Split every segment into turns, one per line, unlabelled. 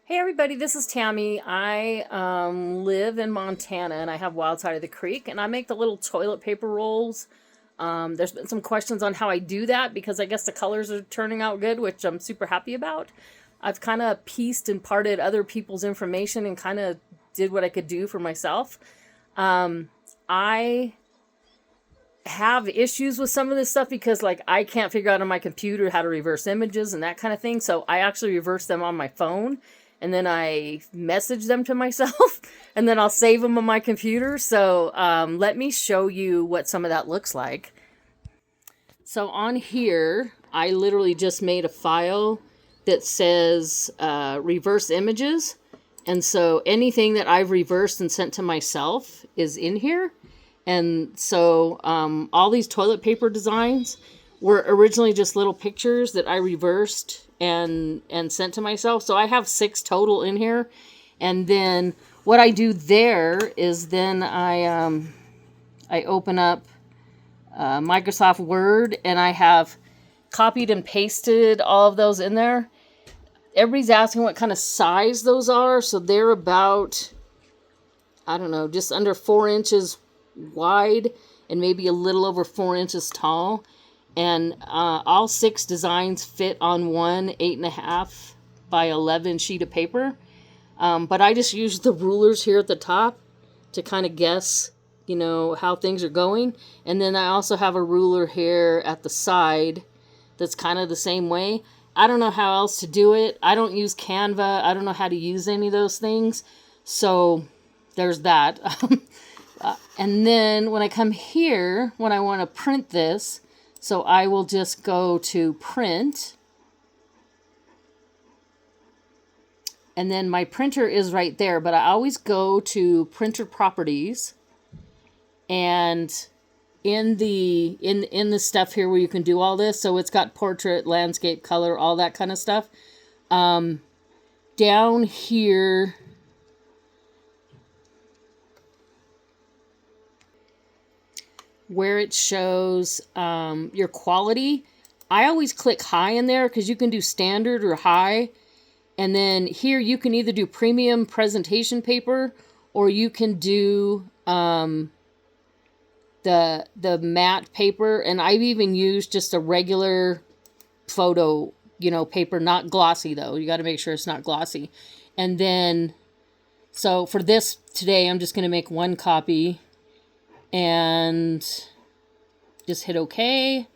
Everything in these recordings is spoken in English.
Hey everybody, this is Tammy. I live in Montana and I have Wild Side of the Creek and I make the little toilet paper rolls. There's been some questions on how I do that because I guess the colors are turning out good, which I'm super happy about. I've kind of pieced and parted other people's information and kind of did what I could do for myself. I have issues with some of this stuff because like I can't figure out on my computer how to reverse images and that kind of thing. So I actually reverse them on my phone and then I message them to myself and then I'll save them on my computer. So let me show you what some of that looks like. So on here, I literally just made a file that says reverse images. And so anything that I've reversed and sent to myself is in here. And so all these toilet paper designs were originally just little pictures that I reversed and sent to myself. So I have 6 total in here. And then what I do there is then I open up Microsoft Word and I have copied and pasted all of those in there. Everybody's asking what kind of size those are. So they're about, I don't know, just under 4 inches wide and maybe a little over 4 inches tall. And all 6 designs fit on one 8.5 by 11 sheet of paper. But I just use the rulers here at the top to kind of guess, you know, how things are going. And then I also have a ruler here at the side that's kind of the same way. I don't know how else to do it. I don't use Canva. I don't know how to use any of those things. So there's that. And then when I come here, when I want to print this, so I will just go to print. And then my printer is right there, but I always go to printer properties. And in the stuff here where you can do all this, so it's got portrait, landscape, color, all that kind of stuff. Down here, where it shows your quality, I always click high in there because you can do standard or high. And then here you can either do premium presentation paper or you can do the matte paper. And I've even used just a regular photo, you know, paper, not glossy though. You got to make sure it's not glossy. And then, so for this today, I'm just going to make 1 copy and just hit OK.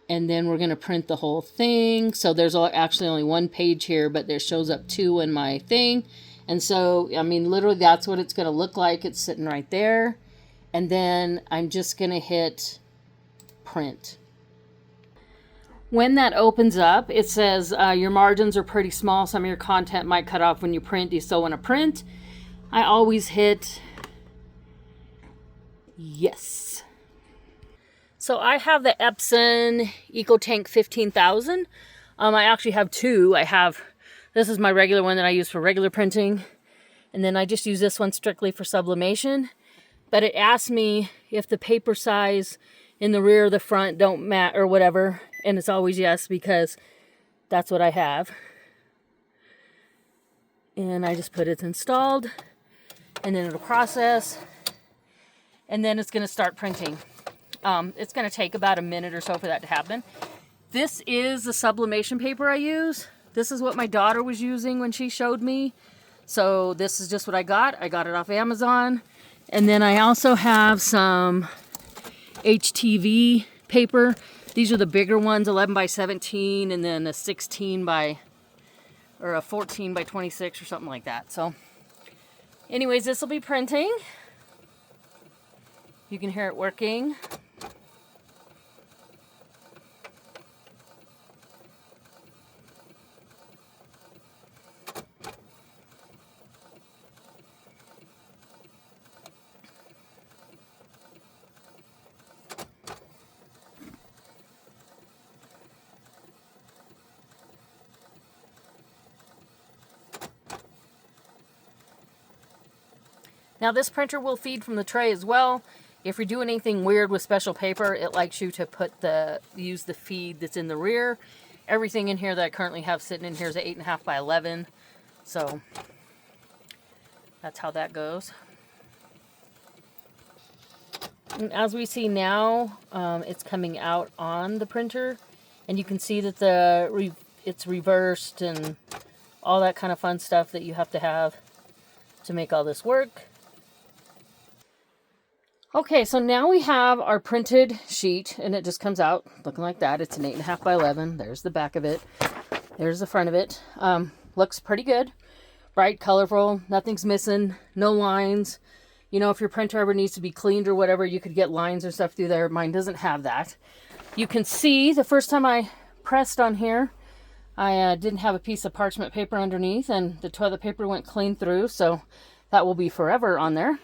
And then we're going to print the whole thing. So there's actually only 1 page here, but there shows up 2 in my thing. And so, I mean, literally that's what it's going to look like. It's sitting right there. And then I'm just going to hit print. When that opens up, it says your margins are pretty small. Some of your content might cut off when you print. Do you still want to print? I always hit yes. So I have the Epson EcoTank 15,000. I actually have 2. This is my regular one that I use for regular printing. And then I just use this one strictly for sublimation. But it asks me if the paper size in the rear or the front don't match or whatever. And it's always yes because that's what I have. And I just put it's installed. And then it'll process. And then it's going to start printing. It's going to take about a minute or so for that to happen. This is the sublimation paper I use. This is what my daughter was using when she showed me. So this is just what I got. I got it off Amazon. And then I also have some HTV paper. These are the bigger ones, 11 by 17, and then a 16 by, or a 14 by 26 or something like that. So anyways, this will be printing. You can hear it working. Now this printer will feed from the tray as well. If you're doing anything weird with special paper, it likes you to use the feed that's in the rear. Everything in here that I currently have sitting in here is an 8.5 by 11. So that's how that goes. And as we see now, it's coming out on the printer, and you can see that it's reversed and all that kind of fun stuff that you have to make all this work. Okay, so now we have our printed sheet, and it just comes out looking like that. It's an 8.5 by 11. There's the back of it. There's the front of it. Looks pretty good. Bright, colorful, nothing's missing, no lines. You know, if your printer ever needs to be cleaned or whatever, you could get lines or stuff through there. Mine doesn't have that. You can see the first time I pressed on here, I didn't have a piece of parchment paper underneath, and the toilet paper went clean through, so that will be forever on there.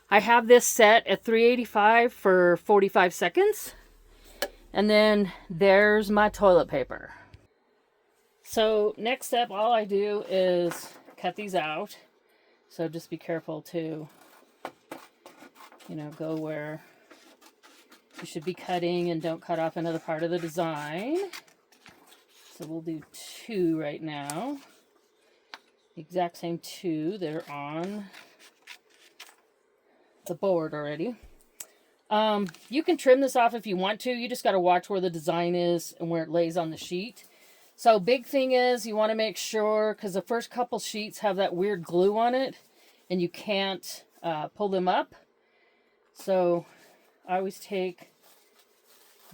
I have this set at 385 for 45 seconds, and then there's my toilet paper. So next step, all I do is cut these out. So just be careful to, you know, go where you should be cutting and don't cut off another part of the design. So we'll do 2 right now. The exact same 2. They're on the board already. You can trim this off if you want to. You just got to watch where the design is and where it lays on the sheet. So big thing is you want to make sure, because the first couple sheets have that weird glue on it and you can't pull them up. So I always take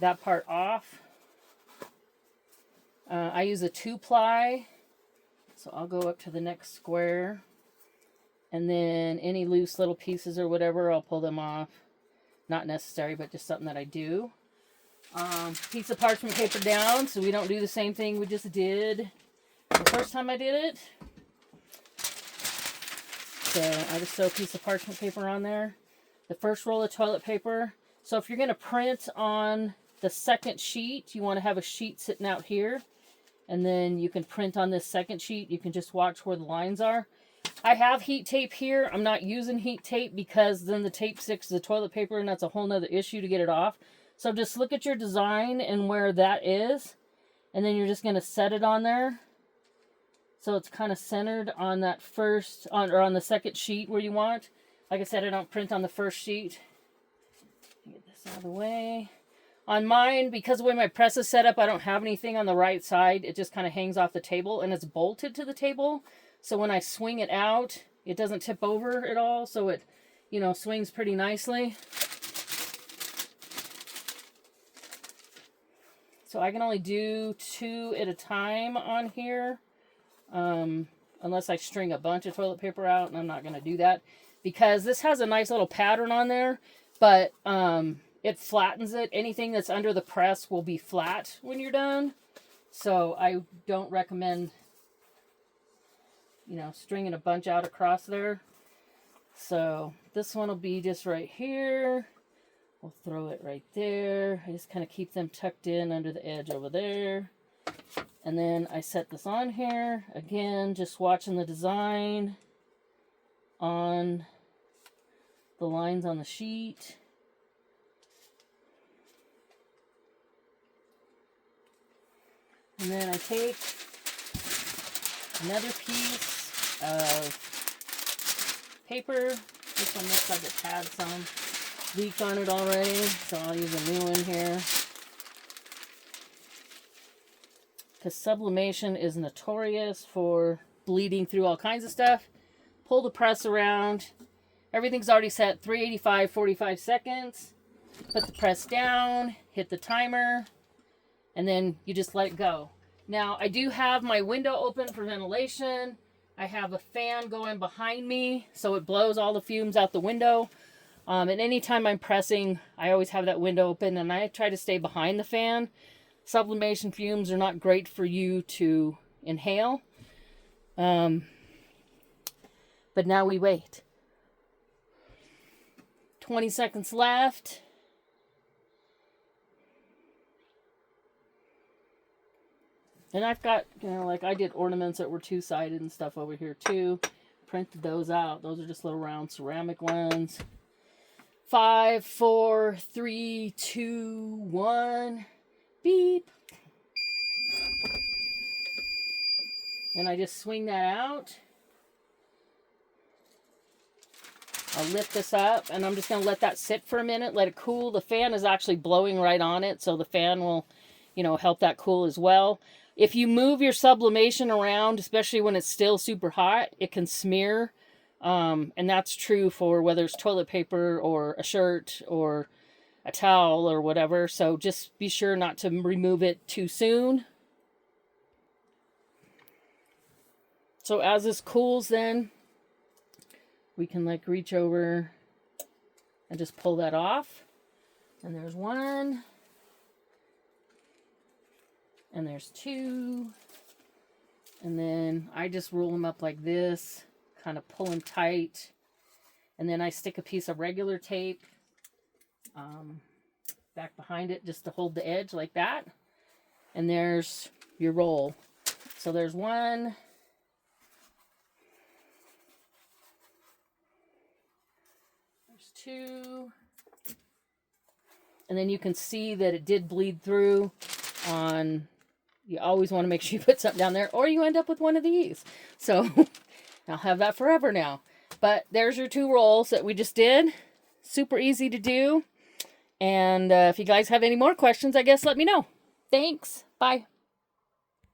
that part off. I use a 2-ply, so I'll go up to the next square, and then any loose little pieces or whatever, I'll pull them off. Not necessary, but just something that I do. Piece of parchment paper down, so we don't do the same thing we just did the first time I did it. So I just sew a piece of parchment paper on there. The first roll of toilet paper. So if you're going to print on the second sheet, you want to have a sheet sitting out here. And then you can print on this second sheet. You can just watch where the lines are. I have heat tape here. I'm not using heat tape because then the tape sticks to the toilet paper, and that's a whole nother issue to get it off. So just look at your design and where that is, and then you're just going to set it on there. So it's kind of centered on that on the second sheet where you want. Like I said, I don't print on the first sheet. Get this out of the way. On mine, because of the way my press is set up, I don't have anything on the right side. It just kind of hangs off the table, and it's bolted to the table. So when I swing it out, it doesn't tip over at all. So it, you know, swings pretty nicely. So I can only do 2 at a time on here. Unless I string a bunch of toilet paper out, and I'm not going to do that. Because this has a nice little pattern on there. But it flattens it. Anything that's under the press will be flat when you're done. So I don't recommend, you know, stringing a bunch out across there. So this one will be just right here. We'll throw it right there. I just kind of keep them tucked in under the edge over there. And then I set this on here. Again, just watching the design on the lines on the sheet. And then I take another piece of paper. This one looks like it's had some leak on it already, so I'll use a new one here. Because sublimation is notorious for bleeding through all kinds of stuff. Pull the press around. Everything's already set 385, 45 seconds. Put the press down, hit the timer, and then you just let it go. Now, I do have my window open for ventilation. I have a fan going behind me, so it blows all the fumes out the window. And anytime I'm pressing, I always have that window open, and I try to stay behind the fan. Sublimation fumes are not great for you to inhale. But now we wait. 20 seconds left. And I've got, you know, like I did ornaments that were 2-sided and stuff over here too. Printed those out. Those are just little round ceramic ones. 5, 4, 3, 2, 1. Beep. And I just swing that out. I'll lift this up, and I'm just going to let that sit for a minute, let it cool. The fan is actually blowing right on it, so the fan will, you know, help that cool as well. If you move your sublimation around, especially when it's still super hot, it can smear. And that's true for whether it's toilet paper or a shirt or a towel or whatever. So just be sure not to remove it too soon. So as this cools, then we can like reach over and just pull that off. And there's one. And there's two. And then I just roll them up like this, kind of pull them tight. And then I stick a piece of regular tape back behind it just to hold the edge like that. And there's your roll. So there's one. There's two. And then you can see that it did bleed through on... You always want to make sure you put something down there, or you end up with one of these. So I'll have that forever now. But there's your two rolls that we just did. Super easy to do. And if you guys have any more questions, I guess let me know. Thanks. Bye.